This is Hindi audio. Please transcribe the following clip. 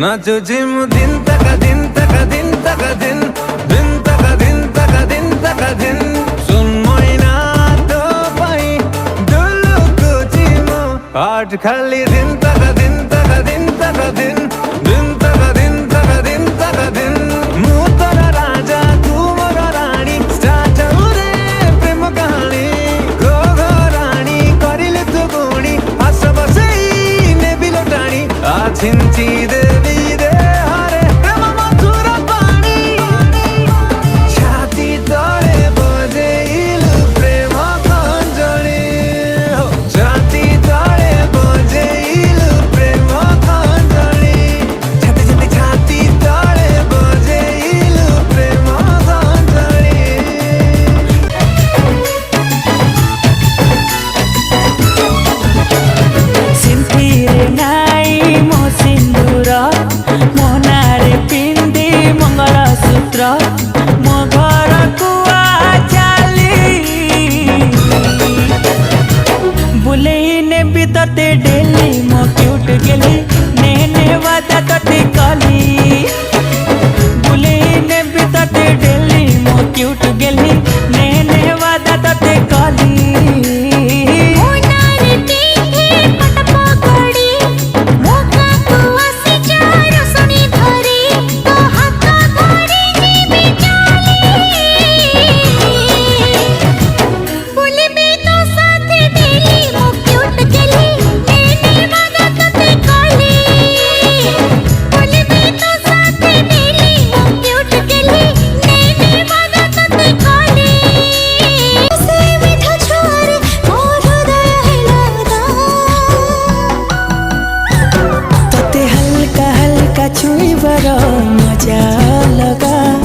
नाचुची मु दिन तक दिन तक दिन तक दिन दिन तक दिन तक दिन तक दिन सुन मैना तो पाई डुलुकुची मु आठ खाली दिन तक दिन तक दिन तक दिन दिन तक दिन तक दिन तक दिन मु तोरा राजा तू मोर रानी स्टार्ट रे प्रेम कहानी गो गो रानी करिले तू गुणी आस बसई नेबी लोटाणी आ छिंची देवी दे हरे प्रेम मधुर पानी छाती तले बजेइलु प्रेम कंजणी छाती तले बजेइलु प्रेम कंजणी छाती छाती छाती तले बजेइलु प्रेम कंजणी सिंथिरे नाई मो सिंदूर मो नारे पिंदी मंगलसूत्र मो घर कुआ चाली बुलेई ने भी तते डेली मो क्यूट गेली नेने वादा तते कली बुलेई ने भी तते डेली मो क्यूट गेली नेने वादा तते कली छुई बड़ा मजा लगा।